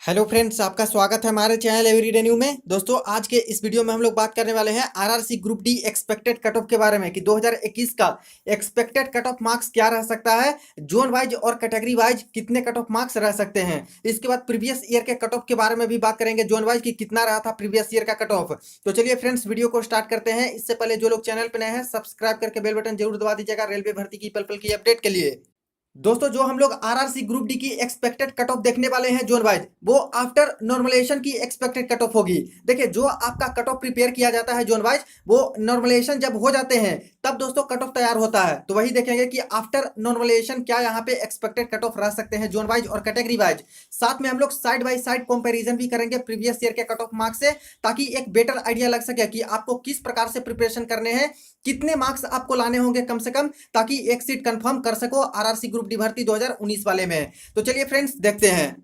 Hello friends, आपका स्वागत है हमारे चैनल एवरीडे न्यू में। दोस्तों, आज के इस वीडियो में हम लोग बात करने वाले हैं RRC group D expected cut of के बारे में कि 2021 का एक्सपेक्टेड कट ऑफ मार्क्स क्या रह सकता है, जोन वाइज और कैटेगरी वाइज कितने कट ऑफ मार्क्स रह सकते हैं। इसके बाद प्रीवियस ईयर के कट ऑफ के बारे में भी बात करेंगे, जोन वाइज की कितना रहा था प्रीवियस ईयर का कट ऑफ। तो चलिए फ्रेंड्स, वीडियो को स्टार्ट करते हैं। इससे पहले जो लोग चैनल पर नए हैं, सब्सक्राइब करके बेल बटन जरूर दबा दीजिएगा रेलवे भर्ती की पल पल की अपडेट के लिए। दोस्तों, जो हम लोग आरआरसी ग्रुप डी की एक्सपेक्टेड कट ऑफ देखने वाले हैं जोन वाइज, वो आफ्टर नॉर्मलाइजेशन की एक्सपेक्टेड कट ऑफ होगी। देखिए, जो आपका कट ऑफ प्रिपेयर किया जाता है जोन वाइज, वो नॉर्मलाइजेशन जब हो जाते हैं तब दोस्तों कट ऑफ तैयार होता है। तो वही देखेंगे कि आफ्टर नॉर्मलाइजेशन क्या यहाँ पे एक्सपेक्टेड कट ऑफ रह सकते हैं जोन वाइज और कैटेगरी वाइज। साथ में हम लोग साइड बाई साइड कंपैरिजन भी करेंगे प्रीवियस ईयर के कट ऑफ मार्क्स से, ताकि एक बेटर आइडिया लग सके कि आपको किस प्रकार से प्रिपरेशन करने हैं, कितने मार्क्स आपको लाने होंगे कम से कम, ताकि एक सीट कंफर्म कर सको आरआरसी ग्रुप डी भर्ती 2019 वाले में। तो चलिए फ्रेंड्स, देखते हैं।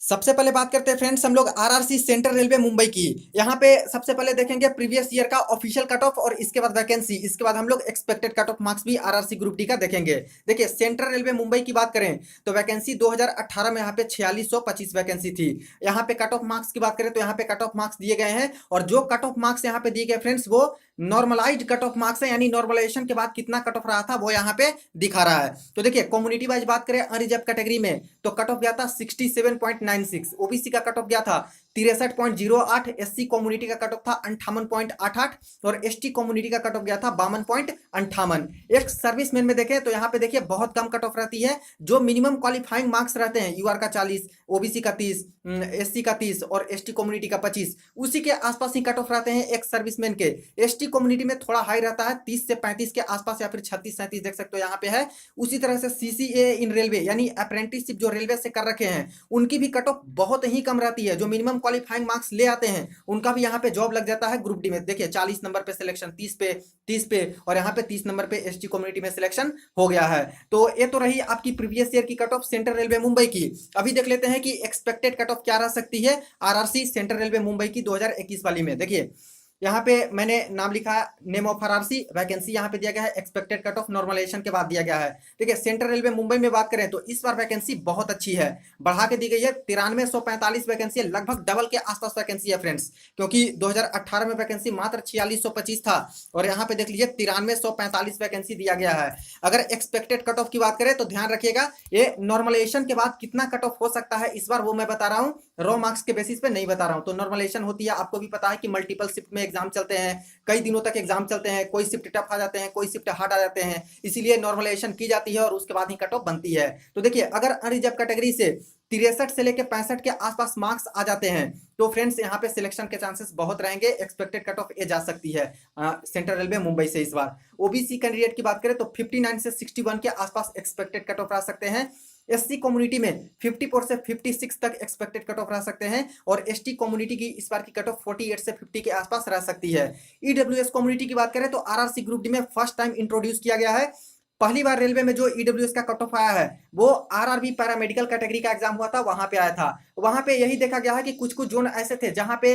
सबसे पहले बात करते हैं फ्रेंड्स हम लोग आरआरसी सेंट्रल रेलवे मुंबई की। यहाँ पे सबसे पहले देखेंगे प्रीवियस ईयर का ऑफिशियल कट ऑफ और इसके बाद वैकेंसी, इसके बाद हम लोग एक्सपेक्टेड कट ऑफ मार्क्स भी आरआरसी ग्रुप डी का देखेंगे। देखिए, सेंट्रल रेलवे मुंबई की बात करें तो वैकेंसी 2018 में यहाँ पे 4625 वैकेंसी थी। यहाँ पे कट ऑफ मार्क्स की बात करें तो यहाँ पे कट ऑफ मार्क्स दिए गए हैं, और जो कट ऑफ मार्क्स यहाँ पे दिए गए फ्रेंड्स, वो नॉर्मलाइज्ड कट ऑफ मार्क्स है, यानी नॉर्मलाइजेशन के बाद कितना कट ऑफ रहा था वो यहाँ पे दिखा रहा है। तो देखिए, कम्युनिटी वाइज बात करें अनरिजर्व कैटेगरी में तो कट ऑफ गया था 67.96, ओबीसी का कट ऑफ गया था 63.08, एससी कम्युनिटी का कट ऑफ था 58.88 और एसटी कम्युनिटी का कट ऑफ गया था 52.58। एक सर्विसमैन में देखें तो यहाँ पे देखिए बहुत कम कट ऑफ रहती है। जो मिनिमम क्वालिफाइंग मार्क्स रहते हैं, यूआर का 40, ओबीसी का 30, एससी का 30 और एसटी कम्युनिटी का 25, उसी के आसपास ही कट ऑफ रहते हैं एक सर्विसमैन के। एसटी कम्युनिटी में थोड़ा हाई रहता है, 30 से 35 के आसपास या फिर 36-37 देख सकते हो यहाँ पे है। उसी तरह से सीसीए इन रेलवे यानी अप्रेंटिसशिप जो रेलवे से कर रखे हैं, उनकी भी कट ऑफ बहुत ही कम रहती है। जो मिनिमम क्वालिफाइंग मार्क्स ले आते हैं उनका भी यहाँ पे जॉब लग जाता है ग्रुप डी में। देखिए, 40 नंबर पे सिलेक्शन, 30 पे और यहाँ पे 30 नंबर पे एसटी कम्युनिटी में सिलेक्शन हो गया है। तो ये तो रही आपकी प्रीवियस ईयर की cut off central railway Mumbai की। अभी देख लेते हैं कि एक्सपेक्टेड कट ऑफ क्या रह सकती है आरआरसी सेंट्रल रेलवे मुंबई की 2021 वाली में। देखिए, यहाँ पे मैंने नाम लिखा है, नेम ऑफ आरआरसी, वैकेंसी यहाँ पे दिया गया है, एक्सपेक्टेड कट ऑफ नॉर्मलाइजेशन के बाद दिया गया है। देखिए, सेंट्रल रेलवे मुंबई में बात करें तो इस बार वैकेंसी बहुत अच्छी है, बढ़ा के दी गई है। 9345 वैकेंसी है, लगभग डबल के आसपास वैकेंसी है फ्रेंड्स, क्योंकि 2018 में वैकेंसी मात्र 4625 था और यहाँ पे देख लीजिए 9345 वैकेंसी दिया गया है। अगर एक्सपेक्टेड कट ऑफ की बात करें तो ध्यान रखिएगा, ये नॉर्मलाइजेशन के बाद कितना कट ऑफ हो सकता है इस बार वो मैं बता रहा हूँ, रॉ मार्क्स के बेसिस पे नहीं बता रहा हूँ। तो नॉर्मलाइजेशन होती है, आपको भी पता है कि मल्टीपल शिफ्ट में एग्जाम चलते हैं, कई दिनों तक एग्जाम चलते हैं, कोई शिफ्ट टफ आ जाते हैं, कोई शिफ्ट हार्ड आ जाते हैं, इसीलिए नॉर्मलाइजेशन की जाती है और उसके बाद ही कट ऑफ बनती है। तो देखिए, अगर अनरिजर्व कैटेगरी से 63 से लेकर 65 के आसपास मार्क्स आ जाते हैं तो फ्रेंड्स यहाँ पे सिलेक्शन के चांसेस बहुत रहेंगे। एक्सपेक्टेड कट ऑफ ए जा सकती है सेंट्रल रेलवे मुंबई से इस बार। ओबीसी कैंडिडेट की बात करें तो 59 से 61 के आसपास एक्सपेक्टेड कट ऑफ रह सकते हैं। एससी कम्युनिटी में 54 से 56 तक एक्सपेक्टेड कट ऑफ रह सकते हैं और एसटी कम्युनिटी की इस बार की कट ऑफ 48 से 50 के आसपास रह सकती है। ईडब्ल्यूएस कम्युनिटी की बात करें तो आरआरसी ग्रुप डी में फर्स्ट टाइम इंट्रोड्यूस किया गया है। पहली बार रेलवे में जो ईडब्ल्यूएस का कट ऑफ आया है वो आरआरबी पैरामेडिकल कैटेगरी का एग्जाम हुआ था, वहां पे आया था। वहां पे यही देखा गया है कि कुछ कुछ जोन ऐसे थे जहां पे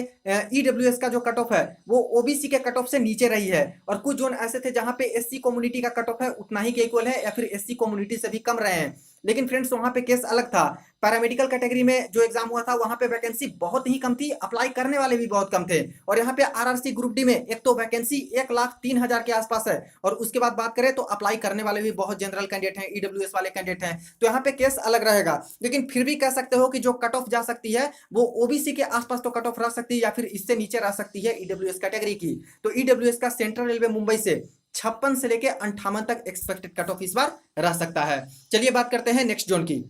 ईडब्ल्यूएस का जो कट ऑफ है वो ओबीसी के कट ऑफ से नीचे रही है, और कुछ जोन ऐसे थे जहां पे एससी कम्युनिटी का कट ऑफ है उतना ही के इक्वल है या फिर एससी कम्युनिटी से भी कम रहे हैं। लेकिन फ्रेंड्स, वहां पे केस अलग था। पैरामेडिकल कैटेगरी में जो एग्जाम हुआ था वहां पे वैकेंसी बहुत ही कम थी, अप्लाई करने वाले भी बहुत कम थे। और यहाँ पे आरआरसी ग्रुप डी में एक तो वैकेंसी 1,03,000 के आसपास है, और उसके बाद बात करें तो अप्लाई करने वाले भी बहुत जनरल कैंडिडेट हैं, ईडब्ल्यूएस वाले कैंडिडेट हैं। तो यहाँ पे केस अलग रहेगा, लेकिन फिर भी कह सकते हो कि जो कट ऑफ जा सकती है वो ओबीसी के आसपास तो कट ऑफ रह सकती है या फिर इससे नीचे रह सकती है ईडब्ल्यूएस कैटेगरी की। तो ईडब्ल्यूएस का सेंट्रल रेलवे मुंबई से 56 से लेके 58 तक एक्सपेक्टेड कट ऑफ इस बार रह सकता है। चलिए बात करते हैं नेक्स्ट जोन की।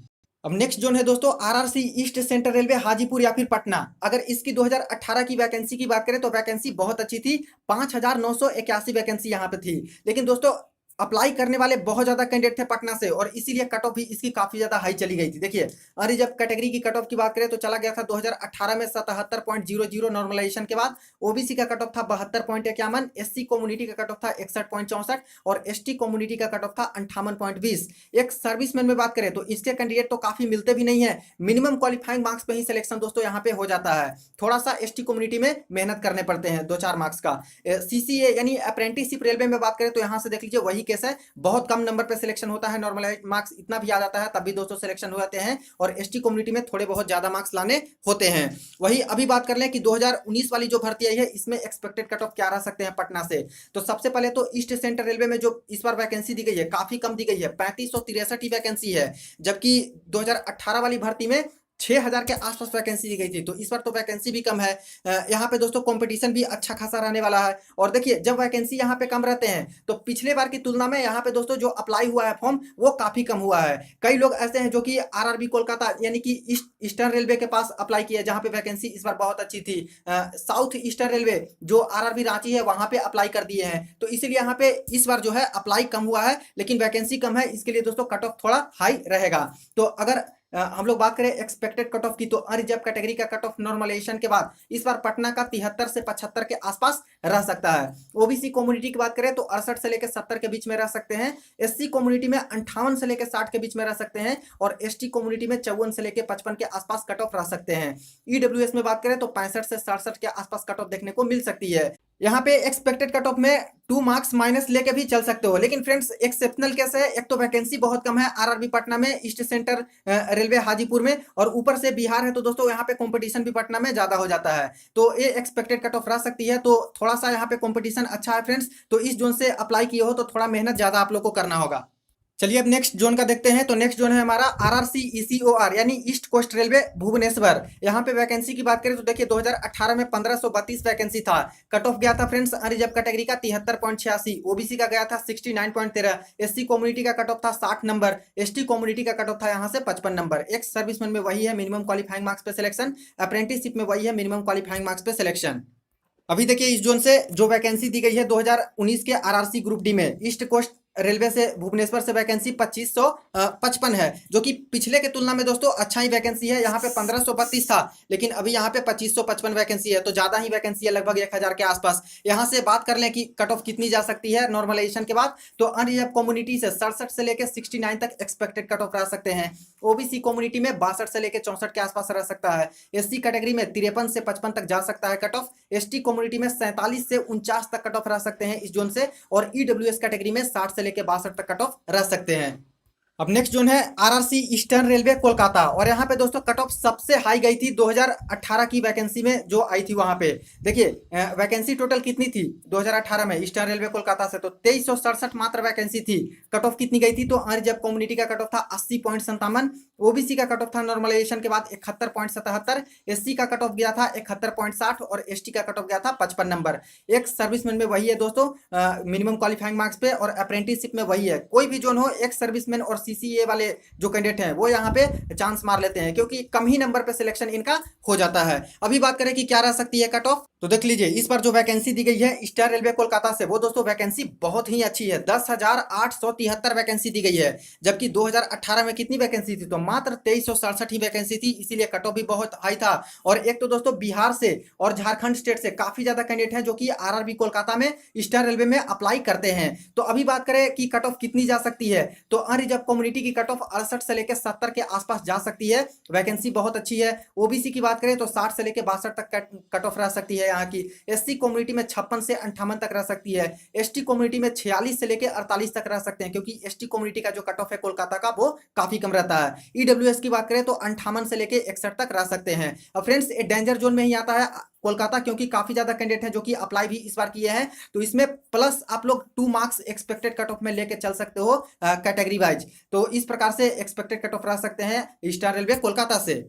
अब नेक्स्ट जोन है दोस्तों RRC east central railway Hajipur या फिर पटना। अगर इसकी 2018 की वैकेंसी की बात करें तो वैकेंसी बहुत अच्छी थी, 5981 वैकेंसी यहाँ पे थी। लेकिन दोस्तों, अप्लाई करने वाले बहुत ज्यादा कैंडिडेट थे पटना से और इसीलिए कट ऑफ भी इसकी काफी ज्यादा हाई चली गई थी। देखिए, अनरिजर्व कैटेगरी की कट ऑफ की बात करें तो चला गया था 2018 में 77.00 नॉर्मलाइजेशन के बाद। ओबीसी का कट ऑफ था 72.51, एससी कम्युनिटी का कट ऑफ था 61.64 और एसटी कम्युनिटी का कट ऑफ था 58.20। एक सर्विसमैन में बात करें तो इसके कैंडिडेट तो काफी मिलते भी नहीं है, मिनिमम क्वालिफाइंग मार्क्स पे ही सिलेक्शन दोस्तों यहाँ पे हो जाता है। थोड़ा सा एसटी कम्युनिटी में मेहनत करने पड़ते हैं 2-4 मार्क्स का। सीसीए यानी अप्रेंटिसशिप रेलवे में बात करें तो यहाँ से देख लीजिए वही केस है, बहुत कम नंबर पे सिलेक्शन होता है, नॉर्मलाइज मार्क्स इतना भी आ जाता है तब भी दोस्तों सिलेक्शन हो जाते हैं, और एसटी कम्युनिटी में थोड़े बहुत ज्यादा मार्क्स लाने होते हैं। वही अभी बात कर लें कि 2019 वाली जो भर्ती आई है इसमें एक्सपेक्टेड कट ऑफ क्या रह सकते हैं पटना से। तो सबसे पहले तो ईस्ट सेंट्रल रेलवे में जो इस बार वैकेंसी दी गई है काफी कम दी गई है, 3563 ही वैकेंसी है, जबकि 2018 वाली भर्ती में 6000 के आसपास वैकेंसी दी गई थी। तो इस बार तो वैकेंसी भी कम है। यहाँ पे दोस्तों कंपटीशन भी अच्छा खासा रहने वाला है। और देखिए जब वैकेंसी यहाँ पे कम रहते हैं तो पिछले बार की तुलना में यहाँ पे दोस्तों जो अप्लाई हुआ है फॉर्म वो काफी कम हुआ है। कई लोग ऐसे हैं जो कि आरआरबी कोलकाता यानी कि ईस्टर्न रेलवे के पास अप्लाई किया, जहाँ पे वैकेंसी इस बार बहुत अच्छी थी। साउथ ईस्टर्न रेलवे जो आरआरबी रांची है वहां पे अप्लाई कर दिए हैं, तो इसीलिए यहाँ पे इस बार जो है अप्लाई कम हुआ है, लेकिन वैकेंसी कम है, इसके लिए दोस्तों कट ऑफ थोड़ा हाई रहेगा। तो अगर हम लोग बात करें एक्सपेक्टेड कट ऑफ की, तो अनरिजर्व कैटेगरी का कट ऑफ नॉर्मलाइजेशन के बाद इस बार पटना का 73 से 75 के आसपास रह सकता है। ओबीसी कम्युनिटी की बात करें तो 68 से लेकर 70 के बीच में रह सकते हैं। एससी कम्युनिटी में 58 से लेकर 60 के बीच में रह सकते हैं, और एसटी कम्युनिटी में 54 से लेकर 55 के आसपास कट ऑफ रह सकते हैं। ईडब्ल्यूएस में बात करें तो 65 से 67 के आसपास कट ऑफ देखने को मिल सकती है। यहाँ पे एक्सपेक्टेड कट ऑफ में 2 मार्क्स माइनस लेके भी चल सकते हो, लेकिन फ्रेंड्स एक्सेप्शनल केस है, एक तो वैकेंसी बहुत कम है आरआरबी पटना में, ईस्ट सेंटर रेलवे हाजीपुर में, और ऊपर से बिहार है, तो दोस्तों यहाँ पे कंपटीशन भी पटना में ज्यादा हो जाता है, तो ये एक्सपेक्टेड कट ऑफ रह सकती है। तो थोड़ा सा यहाँ पे कंपटीशन अच्छा है फ्रेंड्स, तो इस जोन से अप्लाई किए हो तो थोड़ा मेहनत ज्यादा आप लोग को करना होगा। चलिए अब नेक्स्ट जोन का देखते हैं। तो नेक्स्ट जोन है हमारा आरआरसी ईसीओआर यानी ईस्ट कोस्ट रेलवे भुवनेश्वर। यहाँ पे वैकेंसी की बात करें तो देखिए 2018 में 1532 वैकेंसी था। कट ऑफ गया था फ्रेंड्स अनरिजर्व कैटेगरी का 73.86, ओबीसी का गया था 69.13, एससी कम्युनिटी का कट ऑफ था 60 नंबर, एसटी कम्युनिटी का कट ऑफ था यहाँ से 55 नंबर। एक्स सर्विसमैन में वही है मिनिमम क्वालिफाइंग मार्क्स पे सिलेक्शन, अप्रेंटिसशिप में वही है मिनिमम क्वालिफाइंग मार्क्स पे सिलेक्शन। अभी देखिए इस जोन से जो वैकेंसी दी गई है 2019 के आरआरसी ग्रुप डी में ईस्ट कोस्ट रेलवे से भुवनेश्वर से वैकेंसी 2555 है, जो कि पिछले के तुलना में दोस्तों अच्छा ही वैकेंसी है। यहाँ पे 1532 था, लेकिन अभी यहाँ पे 2555 वैकेंसी है, तो ज्यादा ही वैकेंसी है, लगभग 1000 के आसपास। यहाँ से बात कर लें कि कट ऑफ कितनी जा सकती है नॉर्मलाइजेशन के बाद, तो अनरिजर्व कम्युनिटी से 67 से लेकर 69 तक एक्सपेक्टेड कट ऑफ रह सकते हैं। ओबीसी कम्युनिटी में 62 से लेकर 64 के आसपास रह सकता है। एससी कैटेगरी में 53 से 55 तक जा सकता है कट ऑफ। एसटी कम्युनिटी में 47 से 49 तक कट ऑफ रह सकते हैं इस जोन से, और ईडब्ल्यूएस कैटेगरी में 60 से लेकर 62 तक कट ऑफ रह सकते हैं। अब नेक्स्ट जोन है आरआरसी ईस्टर्न रेलवे कोलकाता, और यहाँ पे दोस्तों कट ऑफ सबसे हाई गई थी 2018 की वैकेंसी में जो आई थी। वहां पे देखिए वैकेंसी टोटल कितनी थी 2018 में ईस्टर्न रेलवे कोलकाता से, तो 2367 मात्र वैकेंसी थी। कट ऑफ कितनी गई थी, तो अनरिजर्व कम्युनिटी का कट ऑफ था 80.57, ओबीसी का कट ऑफ था नॉर्मलाइजेशन के बाद 71.77, एससी का कट ऑफ गया था 71.60, और एसटी का कट ऑफ गया था 55 नंबर। एक सर्विसमैन में वही है दोस्तों मिनिमम क्वालिफाइंग मार्क्स पे, और अप्रेंटिसशिप में वही है। कोई भी जोन हो एक सर्विसमैन और सीसीए वाले जो कैंडिडेट हैं वो यहाँ पे चांस मार लेते हैं, क्योंकि कम ही नंबर पे सिलेक्शन इनका हो जाता है। अभी बात करें कि क्या रह सकती है कट ऑफ, तो देख लीजिए इस बार जो वैकेंसी दी गई है ईस्टर्न रेलवे कोलकाता से, वो दोस्तों वैकेंसी बहुत ही अच्छी है, 10,873 वैकेंसी दी गई है, जबकि 2018 में कितनी वैकेंसी थी, तो मात्र 2367 ही वैकेंसी थी, इसीलिए कट ऑफ भी बहुत हाई था। और एक तो दोस्तों बिहार से और झारखंड स्टेट से काफी ज्यादा कैंडिडेट हैं जो कि आरआरबी कोलकाता में ईस्टर्न रेलवे में अप्लाई करते हैं। तो अभी बात करें कि कट ऑफ कितनी जा सकती है, तो अनरिजर्व कम्युनिटी की कट ऑफ 68 से लेकर 70 के आसपास जा सकती है, वैकेंसी बहुत अच्छी है। ओबीसी की बात करें तो 60 से लेकर 62 तक कट ऑफ रह सकती है यहाँ की। एससी कम्युनिटी में 56 से 58 तक रह सकती है। एसटी कम्युनिटी में 46 से लेकर 48 तक रह सकते हैं, क्योंकि एसटी कम्युनिटी का जो कट ऑफ है कोलकाता का वो काफी कम रहता है। ईडब्ल्यूएस की बात करें तो 58 से लेकर 61 तक रह सकते हैं। अब फ्रेंड्स ये डेंजर जोन में ही आता है कोलकाता, क्योंकि काफी ज्यादा कैंडिडेट हैं जो कि अप्लाई भी इस बार किए हैं, तो इसमें प्लस आप लोग 2 मार्क्स एक्सपेक्टेड कट ऑफ में लेके चल सकते हो कैटेगरी वाइज। तो इस प्रकार से एक्सपेक्टेड कट ऑफ रह सकते हैं ईस्टर्न रेलवे कोलकाता से।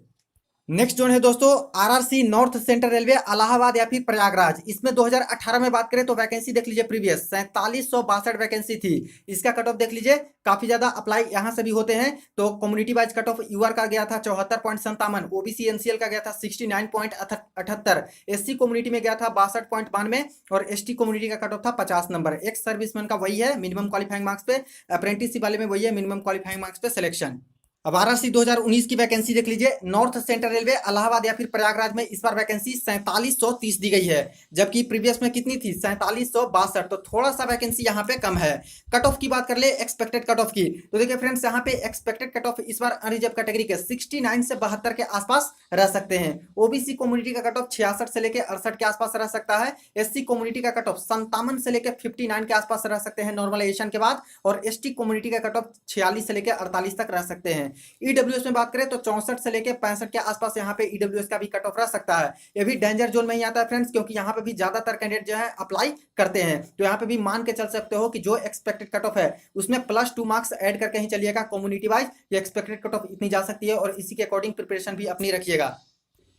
नेक्स्ट जोन है दोस्तों RRC north central railway Allahabad या फिर प्रयागराज। इसमें 2018 में बात करें तो वैकेंसी देख लीजिए प्रीवियस 4762 वैकेंसी थी। इसका कट ऑफ देख लीजिए, काफी ज्यादा अप्लाई यहां से भी होते हैं। तो community wise cut off UR का गया था 74.57, ओबीसी एनसीएल का गया था 69.78, एससी कम्युनिटी में गया था 62.92, और एसटी कम्युनिटी का कट ऑफ था 50 नंबर। एक्स सर्विसमैन का वही है मिनिमम क्वालिफाइंग मार्क्स पे, अप्रेंटिसशिप वाले में वही है मिनिमम क्वालिफाइंग मार्क्स पे सिलेक्शन। अब आरआरसी 2019 की वैकेंसी देख लीजिए। नॉर्थ सेंट्रल रेलवे इलाहाबाद या फिर प्रयागराज में इस बार वैकेंसी 4730 दी गई है, जबकि प्रीवियस में कितनी थी 4762। तो थोड़ा सा वैकेंसी यहाँ पे कम है। कट ऑफ की बात कर ले एक्सपेक्टेड कट ऑफ की, तो देखिए फ्रेंड्स यहाँ पे एक्सपेक्टेड कट ऑफ इस बार अनरिजर्व कैटेगरी के 69 से 72 के आसपास रह सकते हैं। ओबीसी कम्युनिटी का कट ऑफ 66 से लेकर 68 के आसपास रह सकता है। एससी कम्युनिटी का कट ऑफ 57 से लेकर 59 के आसपास रह सकते हैं नॉर्मलाइजेशन के बाद, और एसटी कम्युनिटी का कट ऑफ 46 से लेकर 48 तक रह सकते हैं। ईडब्ल्यूएस में बात करें तो 64 से लेकर 65 के आसपास यहाँ पे ईडब्ल्यूएस का भी कट ऑफ रह सकता है। ये भी डेंजर जोन में ही आता है फ्रेंड्स, क्योंकि यहाँ पे भी ज्यादातर कैंडिडेट जो है अप्लाई करते हैं। तो यहाँ पे भी मान के चल सकते हो कि जो एक्सपेक्टेड कट ऑफ है उसमें +2 मार्क्स ऐड करके ही चलिएगा कम्युनिटी वाइज। ये एक्सपेक्टेड कट ऑफ इतनी जा सकती है, और इसी के अकॉर्डिंग प्रिपरेशन भी अपनी रखिएगा।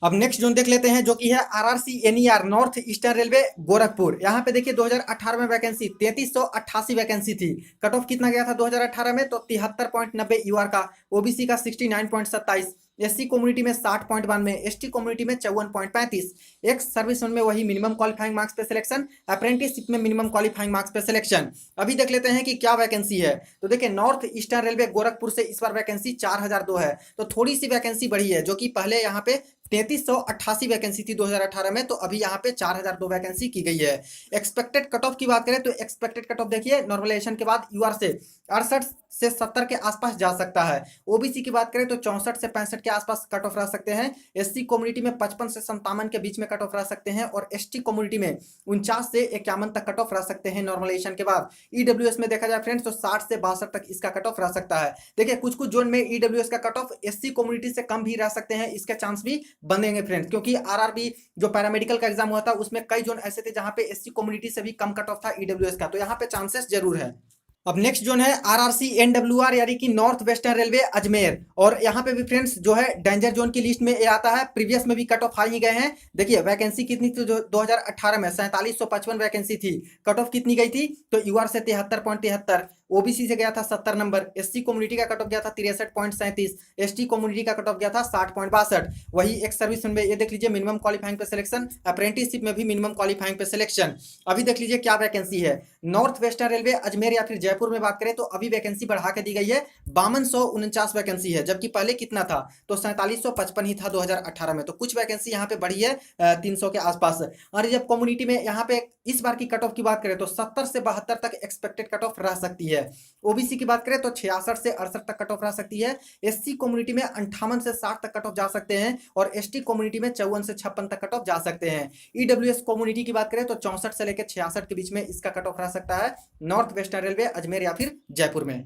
अब नेक्स्ट जोन देख लेते हैं, जो कि है RRC NER north eastern railway Gorakhpur. यहाँ पे देखिए 2018 में वैकेंसी 3388 वैकेंसी थी। कट ऑफ कितना गया था 2018 में, तो 73.90 यूआर का, ओबीसी का 69.27, एससी कम्युनिटी में 60.92, एसटी कम्युनिटी में 54.35। एक्स सर्विसमैन में वही मिनिमम क्वालिफाइंग मार्क्स पे सिलेक्शन, अप्रेंटिसशिप में मिनिमम क्वालिफाइंग मार्क्स पे सिलेक्शन। अभी देख लेते हैं कि क्या वैकेंसी है। तो देखिए नॉर्थ ईस्टर्न रेलवे गोरखपुर से इस बार वैकेंसी 4002 है, तो थोड़ी सी वैकेंसी बढ़ी है, जो कि पहले यहाँ पे 3388 वैकेंसी थी 2018 में, तो अभी यहाँ पे 4002 वैकेंसी की गई है। एक्सपेक्टेड कट ऑफ की बात करें तो एक्सपेक्टेड कट ऑफ देखिए नॉर्मलाइजेशन के बाद यूआर से 68 से 70 के आसपास जा सकता है। ओबीसी की बात करें तो 64 से 65 के आसपास कट ऑफ रह सकते हैं। एससी कम्युनिटी में 55 से 57 के बीच में कट ऑफ रह सकते हैं, और एसटी कम्युनिटी में 49 से 51 तक कट ऑफ रह सकते हैं नॉर्मलाइजेशन के बाद। ईडब्ल्यूएस में देखा जाए फ्रेंड्स तो 60 से 62 तक इसका कट ऑफ रह सकता है। देखिए कुछ कुछ जोन में ईडब्ल्यूएस का कट ऑफ एससी कम्युनिटी से कम भी रह सकते हैं, इसके चांस भी बनेंगे फ्रेंड्स, क्योंकि आरआरबी जो पैरामेडिकल का एग्जाम हुआ था उसमें कई जोन ऐसे थे जहां पे एससी कम्युनिटी से भी कम कट ऑफ था ईडब्ल्यूएस का, तो यहाँ पे चांसेस जरूर है। अब नेक्स्ट जोन है आरआरसी एनडब्ल्यूआर यानी कि नॉर्थ वेस्टर्न रेलवे अजमेर, और यहाँ पे भी फ्रेंड्स जो है डेंजर जोन की लिस्ट में ये आता है। प्रीवियस में भी कट ऑफ हाई ही गए हैं। देखिए वैकेंसी कितनी थी जो 2018 में 4755 वैकेंसी थी। कट ऑफ कितनी गई थी, तो यूआर से 73.73, ओबीसी से गया था 70 नंबर, एससी कम्युनिटी का कट ऑफ गया था 63.37, एसटी कम्युनिटी का कट ऑफ गया था 60.62। वही एक सर्विस में ये देख लीजिए मिनिमम क्वालिफाइंग पे सिलेक्शन, अप्रेंटिसशिप में भी मिनिमम क्वालिफाइंग पे सिलेक्शन। अभी देख लीजिए क्या वैकेंसी है। नॉर्थ वेस्टर्न रेलवे अजमेर या फिर जयपुर में बात करें तो अभी वैकेंसी बढ़ा के दी गई है, 5249 वैकेंसी है, जबकि पहले कितना था, तो 4755 ही था 2018 में। तो कुछ वैकेंसी यहाँ पे बढ़ी है 300 के आसपास। और जब कम्युनिटी में यहाँ पे इस बार की कट ऑफ की बात करें तो 70 से 72 तक एक्सपेक्टेड कट ऑफ रह सकती है। ओबीसी की बात करें तो 66 से 68 तक कट ऑफ रह सकती है। एससी कम्युनिटी में 58 से 60 तक कट ऑफ जा सकते हैं, और एसटी कम्युनिटी में 54 से 56 तक कट ऑफ जा सकते हैं। ईडब्ल्यूएस कम्युनिटी की बात करें तो 64 से लेकर 66 के बीच में इसका कट ऑफ रह सकता है नॉर्थ वेस्टर्न रेलवे अजमेर या फिर जयपुर में।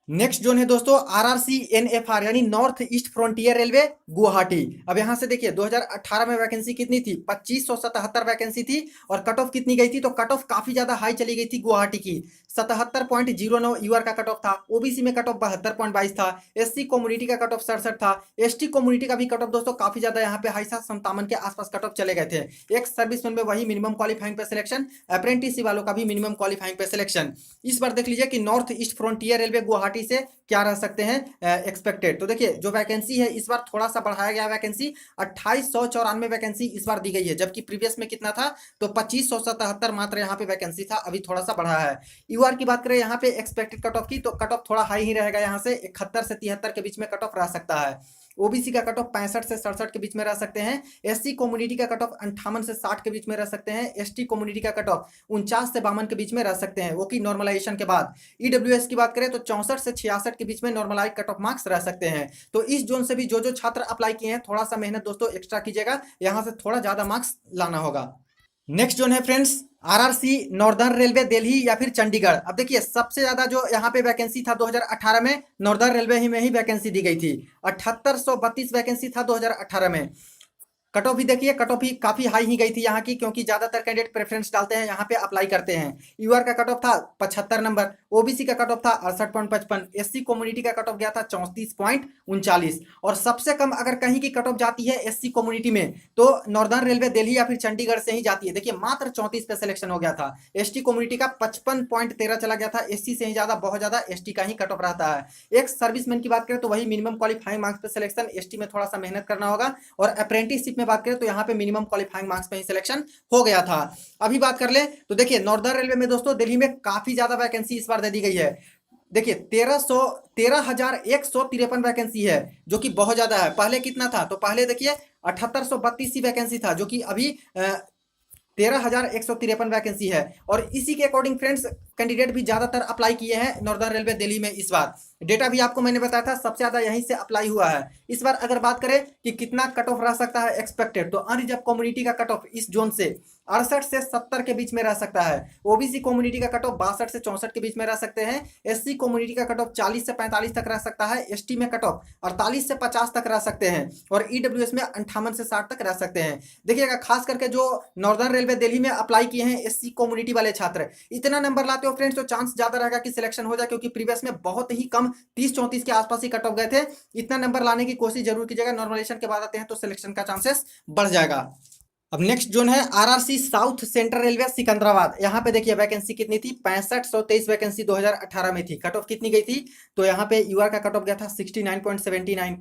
नेक्स्ट जोन है दोस्तों आरआरसी एनएफआर यानी north east frontier railway Guwahati. अब यहां से देखिए 2018 में वैकेंसी कितनी थी, 2577 वैकेंसी थी, और कट ऑफ कितनी गई थी, तो कट ऑफ काफी ज्यादा हाई चली गई थी गुवाहाटी की, 77.09 यूआर का कट ऑफ था। ओबीसी में कट ऑफ 72.22 था, एससी कम्युनिटी का कट ऑफ 67 था, एसटी कम्युनिटी का भी कट ऑफ दोस्तों काफी ज्यादा यहाँ पे हाई था, 57 के आसपास कट ऑफ चले गए थे। एक सर्विसमैन में वही मिनिमम क्वालिफाइंग पे सिलेक्शन, अप्रेंटिस वालों का भी मिनिमम क्वालिफाइंग पे सिलेक्शन। इस बार देख लीजिए कि north east frontier railway Guwahati से क्या रह सकते हैं एक्सपेक्टेड। तो देखिए जो वैकेंसी है इस बार थोड़ा सा बढ़ाया गया वैकेंसी, 2894 वैकेंसी इस बार दी गई है, जबकि प्रीवियस में कितना था, तो 2577 मात्र यहाँ पे वैकेंसी था, अभी थोड़ा सा बढ़ा है। यूआर की बात करें यहाँ पे एक्सपेक्टेड कट ऑफ की, तो कट ऑफ थोड़ा हाई ही रहेगा, यहाँ से 71 से 73 के बीच में कट ऑफ रह सकता है। ओबीसी का कट ऑफ 65 से 67 के बीच में रह सकते हैं। एससी कम्युनिटी का कट ऑफ 58 से 60 के बीच में रह सकते हैं। एसटी कम्युनिटी का कट ऑफ 49 से 52 के बीच में रह सकते हैं, वो की नॉर्मलाइजेशन के बाद। ईडब्ल्यूएस की बात करें तो 64 से 66 के बीच में नॉर्मलाइज कट ऑफ मार्क्स रह सकते हैं। तो इस जोन से भी जो छात्र अप्लाई किए हैं थोड़ा सा मेहनत दोस्तों एक्स्ट्रा कीजिएगा, यहाँ से थोड़ा ज्यादा मार्क्स लाना होगा। नेक्स्ट जोन है friends RRC northern railway Delhi या फिर चंडीगढ़। अब देखिए सबसे ज्यादा जो यहाँ पे वैकेंसी था 2018 में नॉर्दर्न रेलवे ही में ही वैकेंसी दी गई थी, 7832 वैकेंसी था 2018 में। कट ऑफ भी देखिए, कट ऑफ भी काफी हाई ही गई थी यहाँ की, क्योंकि ज्यादातर कैंडिडेट प्रेफरेंस डालते हैं यहाँ पे अप्लाई करते हैं। यूआर का कट ऑफ था 75 नंबर, ओबीसी का कट ऑफ था 68.55, एससी कम्युनिटी का कट ऑफ गया था 34.39, और सबसे कम अगर कहीं की कट ऑफ जाती है एससी कम्युनिटी में तो नॉर्दर्न रेलवे दिल्ली या फिर चंडीगढ़ से ही जाती है। देखिए मात्र 34 पे सिलेक्शन हो गया था। एसटी कम्युनिटी का 55.13 चला गया था, एससी से ही ज्यादा बहुत ज्यादा एसटी का ही कट ऑफ रहता है। एक सर्विसमैन की बात करें तो वही मिनिमम क्वालिफाइंग मार्क्स पे सिलेक्शन, एसटी में थोड़ा सा मेहनत करना होगा, और अप्रेंटिसशिप में बात करें तो यहाँ पे मिनिमम क्वालिफाइंग मार्क्स पे ही सिलेक्शन हो गया था। अभी बात कर ले तो देखिए नॉर्दर्न रेलवे में दोस्तों दिल्ली में काफी ज्यादा वैकेंसी इस बार दे दी गई है। देखिए 13,153 वैकेंसी है, जो कि बहुत ज्यादा है। पहले कितना था, तो पहले देखिए 7,832 सी वैकेंसी था, जो कि अभी 13,153 वैकेंसी है। और इसी के अकॉर्डिंग फ्रेंड्स कैंडिडेट भी ज्यादातर अप्लाई किए हैं नॉर्दर्न रेलवे दिल्ली में इस बार। डेटा भी आपको मैंने बताया था, सबसे ज्यादा यहीं से अप्लाई हुआ है। इस बार अगर बात करें कि कितना कट ऑफ रह सकता है एक्सपेक्टेड, तो अनरिजर्व कम्युनिटी का कट ऑफ इस जोन से 68 से 70 के बीच में रह सकता है। ओबीसी कम्युनिटी का कट ऑफ 62 से 64 के बीच में रह सकते हैं। एससी कम्युनिटी का कट ऑफ 40 से 45 तक रह सकता है। एसटी में कट ऑफ 48 से 50 तक रह सकते हैं। और ईडब्ल्यूएस में 58 से 60 तक रह सकते हैं। देखिएगा खास करके जो नॉर्दर्न रेलवे दिल्ली में अप्लाई किए हैं एससी कम्युनिटी वाले छात्र, इतना नंबर लाते हो फ्रेंड्स तो चांस ज्यादा रहेगा कि सिलेक्शन हो जाए, क्योंकि प्रीवियस में बहुत ही कम 30-34 के आसपास ही कट ऑफ गए थे। इतना नंबर लाने की कोशिश जरूर कीजिएगा। नॉर्मलाइजेशन के बाद आते हैं तो सिलेक्शन का चांसेस बढ़ जाएगा। अब नेक्स्ट जोन है RRC south central railway Secunderabad. यहाँ पे देखिए वैकेंसी कितनी थी, 6523 वैकेंसी 2018 में थी। कट ऑफ कितनी गई थी, तो यहाँ पे यूआर का कट ऑफ गया था 69.79,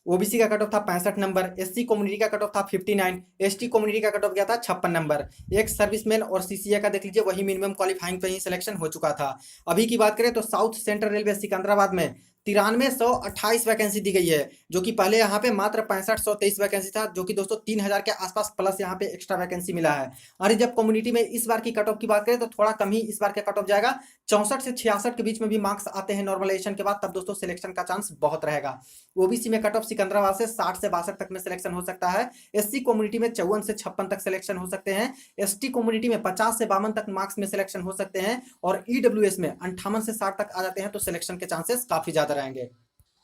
ओबीसी का कट ऑफ था 65 नंबर, एससी कम्युनिटी का कट ऑफ था 59, एसटी कम्युनिटी का कट ऑफ गया था 56 नंबर। एक सर्विसमैन और सीसीए का देख लीजिए, वही मिनिमम क्वालिफाइंग पे ही सिलेक्शन हो चुका था। अभी की बात करें तो साउथ सेंट्रल रेलवे सिकंदराबाद में 9328 वैकेंसी दी गई है, जो कि पहले यहाँ पे मात्र 6523 वैकेंसी था, जो कि दोस्तों 3000 के आसपास प्लस यहाँ पे एक्स्ट्रा वैकेंसी मिला है। अरिजर्व कम्युनिटी में इस बार की कट ऑफ की बात करें तो थोड़ा कम ही इस बार का कट ऑफ जाएगा, 64 से 66 के बीच में भी मार्क्स आते हैं नॉर्मलाइजेशन के बाद, तब दोस्तों सिलेक्शन का चांस बहुत रहेगा। ओबीसी में कट ऑफ सिकंदराबाद से 60 से 62 तक में सिलेक्शन हो सकता है। एससी कम्युनिटी में 54 से 56 तक सिलेक्शन हो सकते हैं। एसटी कम्युनिटी में 50 से 52 तक मार्क्स में सिलेक्शन हो सकते हैं। और ईडब्ल्यूएस में 58 से 60 तक आ जाते हैं, तो सिलेक्शन के चांसेस काफी ज्यादा रहेंगे।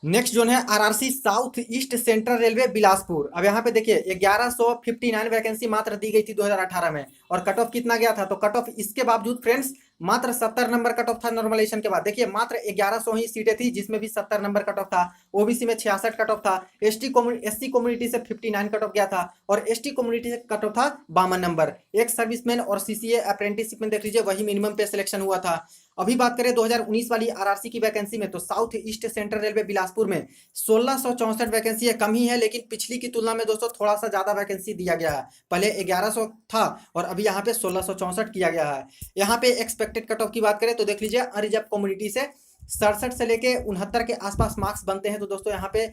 नेक्स्ट जोन है RRC south east central railway Bilaspur. अब यहाँ पे देखिए 1159 वैकेंसी मात्र दी गई थी 2018 में, और कट ऑफ कितना गया था, तो कट ऑफ इसके बावजूद फ्रेंड्स मात्र 70 नंबर कट ऑफ था नॉर्मलाइजेशन के बाद। देखिए मात्र 1100 ही सीटें थी, जिसमें भी 70 नंबर कट ऑफ था। ओबीसी में 66 कट ऑफ था। एससी कम्युनिटी से 59 कट ऑफ गया था, और एसटी कम्युनिटी से कट ऑफ था 52 नंबर। एक सर्विसमैन और सीसीए अप्रेंटिसशिप में देख लीजिए, वही मिनिमम पे सिलेक्शन हुआ था। अभी बात करें 2019 वाली आरआरसी की वैकेंसी में, तो south east central railway Bilaspur में 1664 वैकेंसी है, कम ही है, लेकिन पिछली की तुलना में दोस्तों थोड़ा सा ज्यादा वैकेंसी दिया गया है। पहले 1100 था और अभी यहाँ पे 1664 किया गया है। यहाँ पे एक्सपेक्टेड कट ऑफ की बात करें तो देख लीजिए अनरिजर्व कम्युनिटी से 67 से लेके 69 के आसपास मार्क्स बनते हैं, तो दोस्तों यहाँ पे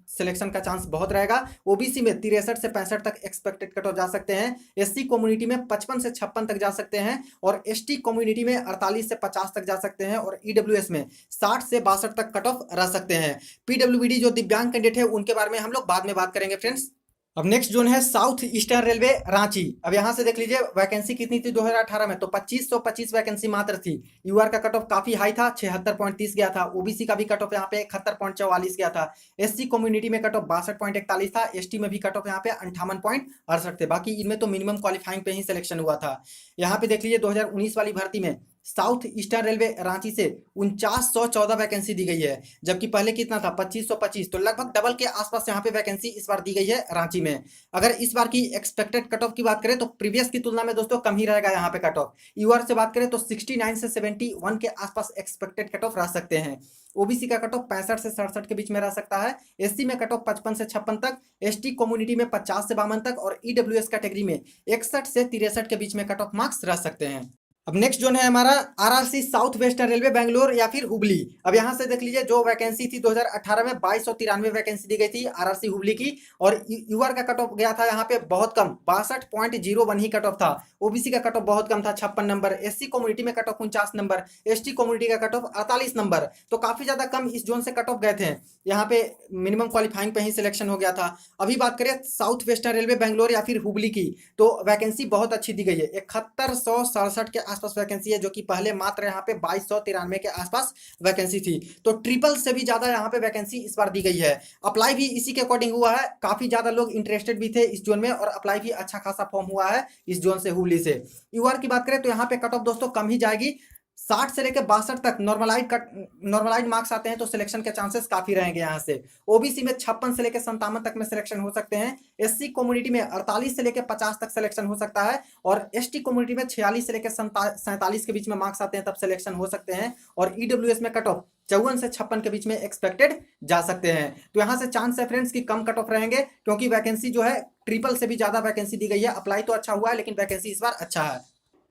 सिलेक्शन का चांस बहुत रहेगा। ओबीसी में 63 से 65 तक एक्सपेक्टेड कट ऑफ जा सकते हैं। एससी कम्युनिटी में 55 से 56 तक जा सकते हैं, और एसटी कम्युनिटी में 48 से 50 तक जा सकते हैं, और ईडब्ल्यूएस में 60 से 62 तक कट ऑफ रह सकते हैं। पीडब्ल्यूबीडी जो दिव्यांग कैंडिडेट है उनके बारे में हम लोग बाद में बात करेंगे फ्रेंड्स। अब नेक्स्ट जोन है साउथ ईस्टर्न रेलवे रांची। अब यहां से देख लीजिए वैकेंसी कितनी थी 2018 में, तो 2525 वैकेंसी मात्र थी। यूआर का कट ऑफ काफी हाई था, 76.30 गया था। ओबीसी का भी कट ऑफ यहाँ पे 71.44 गया था। एससी कम्युनिटी में कट ऑफ 62.41 था। एसटी में भी कट ऑफ यहाँ पे 58.68 थे। बाकी इनमें तो मिनिमम क्वालिफाइंग पे ही सिलेक्शन हुआ था। यहाँ पे देख लीजिए 2019 वाली भर्ती में साउथ ईस्टर्न रेलवे रांची से 4914 वैकेंसी दी गई है, जबकि पहले कितना था 2525, तो लगभग डबल के आसपास यहाँ पे वैकेंसी इस बार दी गई है रांची में। अगर इस बार की एक्सपेक्टेड कट ऑफ की बात करें तो प्रीवियस की तुलना में दोस्तों कम ही रहेगा यहाँ पे कट ऑफ। यूआर से बात करें तो 69 से 71 के आसपास एक्सपेक्टेड कट ऑफ रह सकते हैं। ओबीसी का कट ऑफ 65 से 67 के बीच में रह सकता है। एससी में कट ऑफ 55 से 56 तक, एसटी कम्युनिटी में 50 से 52 तक, और ईडब्ल्यूएस कैटेगरी में 61 से 63 के बीच में कट ऑफ मार्क्स रह सकते हैं। अब नेक्स्ट जोन है हमारा RRC south western railway Bangalore या फिर हुबली। अब यहां से देख लीजिए जो वैकेंसी थी 2018 में 2293 वैकेंसी दी गई थी आरआरसी हुबली की, और यूआर का कट ऑफ गया था यहाँ पे बहुत कम, 62.01 ही कट ऑफ था। ओबीसी का कट ऑफ बहुत कम था, 56 नंबर। एससी कम्युनिटी में cut off 49 number. ST community का कट ऑफ 48 नंबर, तो काफी ज्यादा कम इस जोन से कट ऑफ गए थे। यहाँ पे मिनिमम क्वालिफाइंग पे ही सिलेक्शन हो गया था। अभी बात करें साउथ वेस्टर्न रेलवे बेंगलोर या फिर हुबली की, तो वैकेंसी बहुत अच्छी दी गई है, 7167 के आसपास वैकेंसी है, जो कि पहले मात्र यहाँ पे 2293 के आसपास वैकेंसी थी। तो ट्रिपल से भी ज्यादा यहाँ पे वैकेंसी इस बार दी गई है। अप्लाई भी इसी के अकॉर्डिंग हुआ है, काफी ज्यादा लोग इंटरेस्टेड भी थे इस जोन में, और अप्लाई भी अच्छा खासा फॉर्म हुआ है इस जोन से हुबली से। यूआर की बात करें तो यहाँ पे कट ऑफ दोस्तों कम ही जाएगी, 60 से लेकर 62 तक नॉर्मलाइज मार्क्स आते हैं, तो सिलेक्शन के चांसेस काफी रहेंगे यहाँ से। ओबीसी में 56 से लेकर 57 तक में सिलेक्शन हो सकते हैं। एससी कम्युनिटी में 48 से लेकर 50 तक सिलेक्शन हो सकता है, और एसटी कम्युनिटी में 46 से लेकर 47 के बीच में मार्क्स आते हैं, तब सिलेक्शन हो सकते हैं। और ईडब्ल्यूएस में कट ऑफ 54 से 56 के बीच में एक्सपेक्टेड जा सकते हैं। तो यहाँ से चांस है फ्रेंड्स की कम कट ऑफ रहेंगे, क्योंकि वैकेंसी जो है ट्रिपल से भी ज्यादा वैकेंसी दी गई है। अप्लाई तो अच्छा हुआ है, लेकिन वैकेंसी इस बार अच्छा है।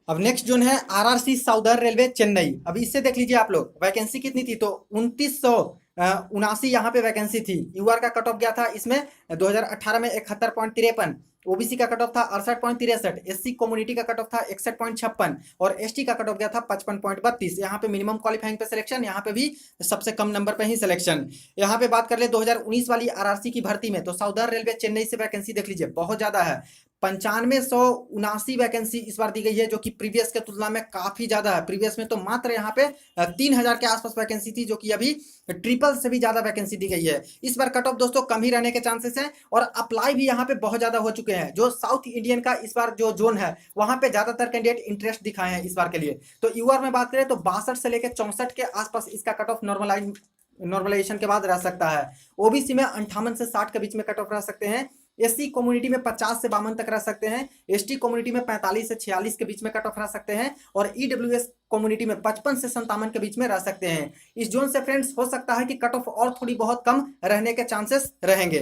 अब नेक्स्ट जोन है आरआरसी साउदर्न रेलवे चेन्नई। अब इससे देख लीजिए आप लोग, वैकेंसी कितनी थी तो 2979 यहाँ पे वैकेंसी थी। यूआर का कट ऑफ गया था इसमें 2018 में 71.53, ओबीसी का कट ऑफ था 68.63, एससी कम्युनिटी का कट ऑफ था 61.56 और एसटी का कट ऑफ गया था 55.32। यहाँ पे मिनिमम क्वालिफाइंग पे सिलेक्शन, यहाँ पे भी सबसे कम नंबर पे ही सिलेक्शन। यहाँ पे बात कर ले 2019 वाली आरआरसी की भर्ती में, तो साउदर्न रेलवे चेन्नई से वैकेंसी देख लीजिए बहुत ज्यादा है, 9579 वैकेंसी इस बार दी गई है, जो कि प्रीवियस के तुलना में काफी ज्यादा है। प्रीवियस में तो मात्र यहाँ पे 3000 के आसपास वैकेंसी थी, जो कि अभी ट्रिपल से भी ज्यादा वैकेंसी दी गई है। इस बार कट ऑफ दोस्तों कम ही रहने के चांसेस हैं और अप्लाई भी यहाँ पे बहुत ज्यादा हो चुके हैं। जो साउथ इंडियन का इस बार जो जोन है, वहां पे ज्यादातर कैंडिडेट इंटरेस्ट दिखाए हैं इस बार के लिए। तो यूआर में बात करें तो 62 से लेकर 64 के आसपास इसका कट ऑफ नॉर्मलाइजेशन के बाद रह सकता है। ओबीसी में 58 से 60 के बीच में कट ऑफ रह सकते हैं। एससी कम्युनिटी में 50 से 52 तक रह सकते हैं। एसटी कम्युनिटी में 45 से 46 के बीच में कट ऑफ रह सकते हैं और ईडब्ल्यूएस कम्युनिटी में 55 से 57 के बीच में रह सकते हैं। इस जोन से फ्रेंड्स हो सकता है कि कट ऑफ और थोड़ी बहुत कम रहने के चांसेस रहेंगे।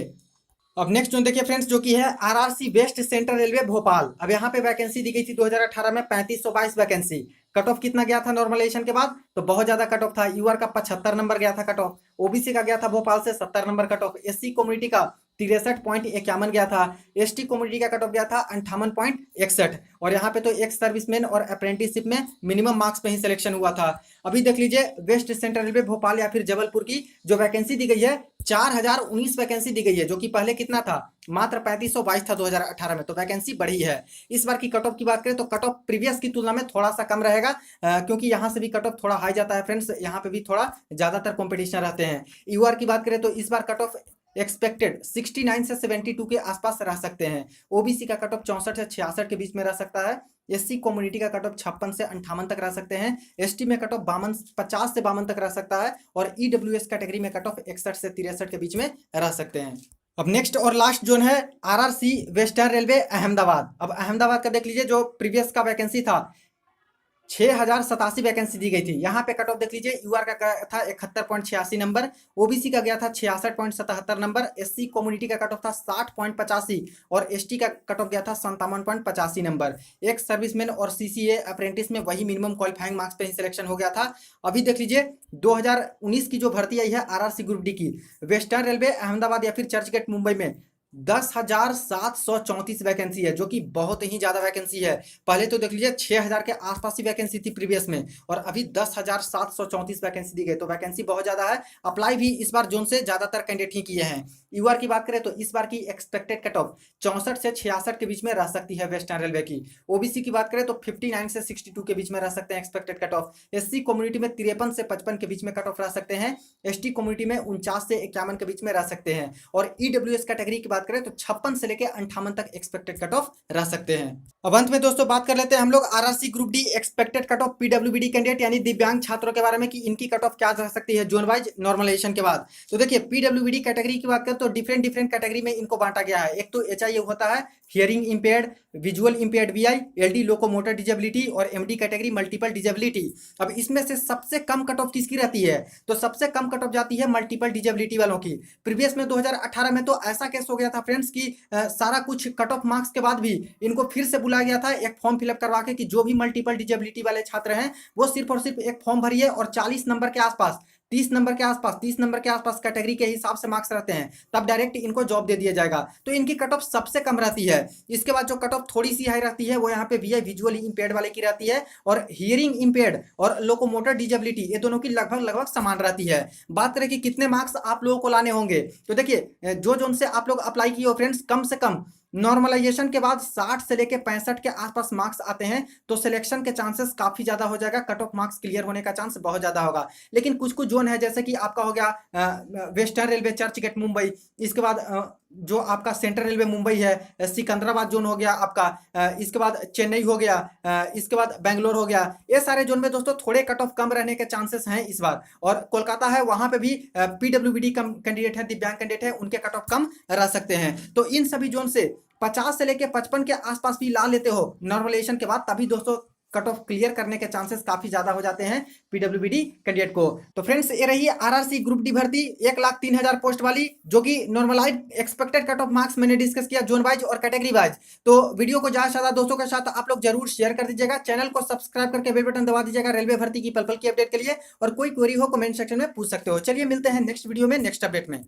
अब नेक्स्ट जोन देखिए फ्रेंड्स, जो कि है RRC west central railway Bhopal. अब यहाँ पे वैकेंसी दी गई थी 2018 में 3522 वैकेंसी। कट ऑफ कितना गया था नॉर्मलाइजेशन के बाद तो बहुत ज्यादा कट ऑफ था। यूआर का 75 नंबर गया था कट ऑफ, ओबीसी का गया था भोपाल से 70 number cut off, SC community का 63.51 गया था, एसटी कम्युनिटी का कट ऑफ गया था 58.61 और यहाँ पे तो एक्स सर्विसमैन और अप्रेंटिसशिप में मिनिमम मार्क्स पे ही सिलेक्शन हुआ था। अभी देख लीजिए वेस्ट सेंट्रल रेलवे भोपाल या फिर जबलपुर की जो वैकेंसी दी गई है, 4019 वैकेंसी दी गई है, जो कि पहले कितना था मात्र 3522 था 2018 में। तो वैकेंसी बढ़ी है। इस बार की कट ऑफ की बात करें तो कट ऑफ प्रीवियस की तुलना में थोड़ा सा कम रहेगा, क्योंकि यहाँ से भी कट ऑफ थोड़ा हाई जाता है फ्रेंड्स, यहाँ पे भी थोड़ा ज्यादातर कॉम्पिटिशन रहते हैं। यूआर की बात करें तो इस बार कट ऑफ एक्सपेक्टेड 69 से 72 के आसपास रह सकते हैं। ओबीसी का कट ऑफ 64 से 66 के बीच में रह सकता है। एससी कम्युनिटी का कट ऑफ 56 से 58 तक रह सकते हैं। एसटी में कट ऑफ 50 से 52 तक रह सकता है और ईडब्ल्यूएस कैटेगरी में कट ऑफ 61 से 63 के बीच में रह सकते हैं। अब नेक्स्ट और लास्ट जोन है आरआरसी वेस्टर्न रेलवे अहमदाबाद। अब अहमदाबाद का देख लीजिए, जो प्रीवियस का वैकेंसी था 6087 वैकेंसी दी गई थी। यहाँ पे कट ऑफ देख लीजिए, यूआर का था 71.86 नंबर, ओबीसी का गया था 66.77 नंबर, एससी कम्युनिटी का कट ऑफ था 60.85 और एसटी का कट ऑफ गया था 57.85 नंबर। एक सर्विसमैन और सीसीए अप्रेंटिस में वही मिनिमम क्वालिफाइंग मार्क्स पे ही सिलेक्शन हो गया था। अभी देख लीजिए 2019 की जो भर्ती आई है आरआरसी ग्रुप डी की, वेस्टर्न रेलवे अहमदाबाद या फिर चर्चगेट मुंबई में 10,734 वैकेंसी है, जो कि बहुत ही ज्यादा वैकेंसी है। पहले तो देख लीजिए 6000 के आसपास ही वैकेंसी थी प्रीवियस में और अभी 10,734 वैकेंसी दी गई, तो वैकेंसी बहुत ज्यादा है। अप्लाई भी इस बार जोन से ज्यादातर कैंडिडेट ही किए हैं। यूआर की बात करें तो इस बार की एक्सपेक्टेड कट ऑफ 64 से 66 के बीच में रह सकती है वेस्टर्न रेलवे की। ओबीसी की बात करें तो 59 से 62 के बीच में रह सकते हैं expected cut of. SC community में 53 से 55 के बीच में कट ऑफ रह सकते हैं। एसटी कम्युनिटी में 49 से 51 के बीच में रह सकते हैं और ईडब्ल्यूएस कैटेगरी की बात करें तो 56 से लेकर 58 तक एक्सपेक्टेड कट ऑफ रह सकते हैं। अब अंत में दोस्तों बात कर लेते हैं हम लोग RRC group D expected cut of PWBD candidate यानी दिव्यांग छात्रों के बारे में कि इनकी कट ऑफ क्या रह सकती है जोन वाइज नॉर्मलाइजेशन के बाद। तो देखिए पीडब्ल्यूबीडी कैटेगरी की बात करें तो डिफरेंट कैटेगरी में इनको बांटा गया है। एक तो एचआई होता है hearing impaired, visual impaired VI, LD locomotor disability और एमडी कैटेगरी मल्टीपल डिजेबिलिटी। अब इसमें से सबसे कम कट ऑफ किसकी रहती है तो सबसे कम कट ऑफ जाती है मल्टीपल डिजेबिलिटी वालों की। प्रीवियस में 2018 में तो ऐसा केस हो गया था फ्रेंड्स की सारा कुछ कट ऑफ मार्क्स के बाद भी इनको फिर से बुलाया गया था एक फॉर्म फिलअप करवा के कि जो भी मल्टीपल डिजेबिलिटी वाले छात्र हैं वो सिर्फ और सिर्फ एक फॉर्म भरिए और 40 नंबर के आसपास 30 नंबर के आसपास कैटेगरी के हिसाब से मार्क्स रहते हैं, तब डायरेक्ट इनको जॉब दे दिया जाएगा। तो इनकी कट ऑफ सबसे कम रहती है। इसके बाद जो कट ऑफ थोड़ी सी हाई रहती है वो यहाँ पे वीआई विजुअली इंपेयर्ड वाले की रहती है और हियरिंग इंपेयर्ड और लोकोमोटर डिजेबिलिटी ये दोनों की लगभग समान रहती है। बात करें कि कितने मार्क्स आप लोगों को लाने होंगे तो देखिए जो जोन से आप लोग अप्लाई किए हो फ्रेंड्स, कम से कम नॉर्मलाइजेशन के बाद 60 से लेके 65 के आसपास मार्क्स आते हैं तो सिलेक्शन के चांसेस काफी ज्यादा हो जाएगा, कट ऑफ मार्क्स क्लियर होने का चांस बहुत ज्यादा होगा। लेकिन कुछ कुछ जोन है जैसे कि आपका हो गया वेस्टर्न रेलवे चर्चगेट मुंबई, इसके बाद जो आपका सेंट्रल रेलवे मुंबई है, सिकंदराबाद जोन हो गया आपका, इसके बाद चेन्नई हो गया, इसके बाद बेंगलोर हो गया। ये सारे जोन में दोस्तों थोड़े कट ऑफ कम रहने के चांसेस हैं इस बार। और कोलकाता है वहां पे भी पीडब्ल्यूबीडी कम कैंडिडेट है, दिव्यांग कैंडिडेट है, उनके कट ऑफ कम रह सकते हैं। तो इन सभी जोन से 50 से लेके 55 के आसपास भी ला लेते हो नॉर्मलाइजेशन के बाद, तभी दोस्तों कट ऑफ क्लियर करने के चांसेस काफी ज्यादा हो जाते हैं पीडब्ल्यूबीडी कैंडिडेट को। तो फ्रेंड्स ये रही आरआरसी ग्रुप डी भर्ती 1,03,000 पोस्ट वाली, जो कि normalise expected cut off marks मैंने डिस्कस किया जोन वाइज और कैटेगरी वाइज। तो वीडियो को ज्यादा से ज्यादा दोस्तों के साथ आप लोग जरूर शेयर कर दीजिएगा, चैनल को सब्सक्राइब करके बेल बटन दबा दीजिएगा रेलवे भर्ती की पल पल की अपडेट के लिए। और कोई क्वेरी हो कमेंट सेक्शन में पूछ सकते हो। चलिए मिलते हैं नेक्स्ट वीडियो में नेक्स्ट अपडेट में।